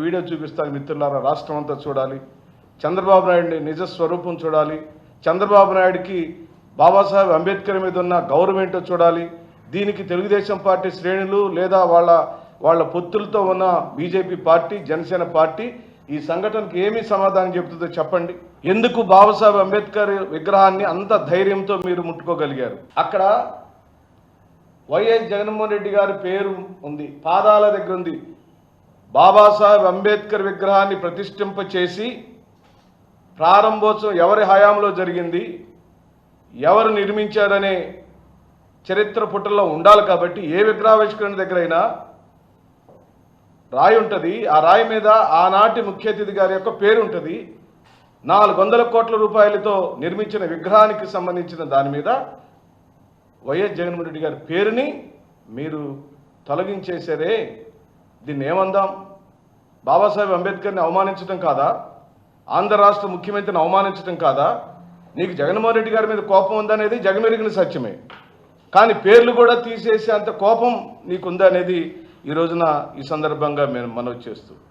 Video చూపిస్తాను మిత్రులారా, రాష్ట్రం అంతా చూడాలి. చంద్రబాబు నాయుడిని నిజ స్వరూపం చూడాలి. చంద్రబాబు నాయుడికి బాబాసాహెబ్ అంబేద్కర్ మీద ఉన్న గౌరవం ఏంటో చూడాలి. దీనికి తెలుగుదేశం పార్టీ శ్రేణులు లేదా వాళ్ళ పొత్తులతో ఉన్న బీజేపీ పార్టీ, జనసేన పార్టీ ఈ సంఘటనకి ఏమీ సమాధానం చెబుతుందో చెప్పండి. ఎందుకు బాబాసాహెబ్ అంబేద్కర్ విగ్రహాన్ని అంత ధైర్యంతో మీరు ముట్టుకోగలిగారు? అక్కడ వైఎస్ జగన్మోహన్ రెడ్డి గారి పేరు ఉంది, పాదాల దగ్గర ఉంది. బాబాసాహెబ్ అంబేద్కర్ విగ్రహాన్ని ప్రతిష్ఠింప చేసి ప్రారంభోత్సవం ఎవరి హయాంలో జరిగింది, ఎవరు నిర్మించారనే చరిత్ర పుటల్లో ఉండాలి. కాబట్టి ఏ విగ్రహావిష్కరణ దగ్గరైనా రాయి ఉంటుంది. ఆ రాయి మీద ఆనాటి ముఖ్య అతిథి గారి యొక్క పేరు ఉంటుంది. 400 కోట్ల రూపాయలతో నిర్మించిన విగ్రహానికి సంబంధించిన దాని మీద వైఎస్ జగన్మోహన్ రెడ్డి గారి పేరుని మీరు తొలగించేశారే. దీన్ని ఏమందాం? బాబాసాహెబ్ అంబేద్కర్ని అవమానించడం కాదా? ఆంధ్ర రాష్ట్ర ముఖ్యమంత్రిని అవమానించడం కాదా? నీకు జగన్మోహన్ రెడ్డి గారి మీద కోపం ఉందనేది జగమెరిగిన సత్యమే. కానీ పేర్లు కూడా తీసేసే అంత కోపం నీకుందనేది ఈ రోజున ఈ సందర్భంగా మేము మనవి చేస్తూ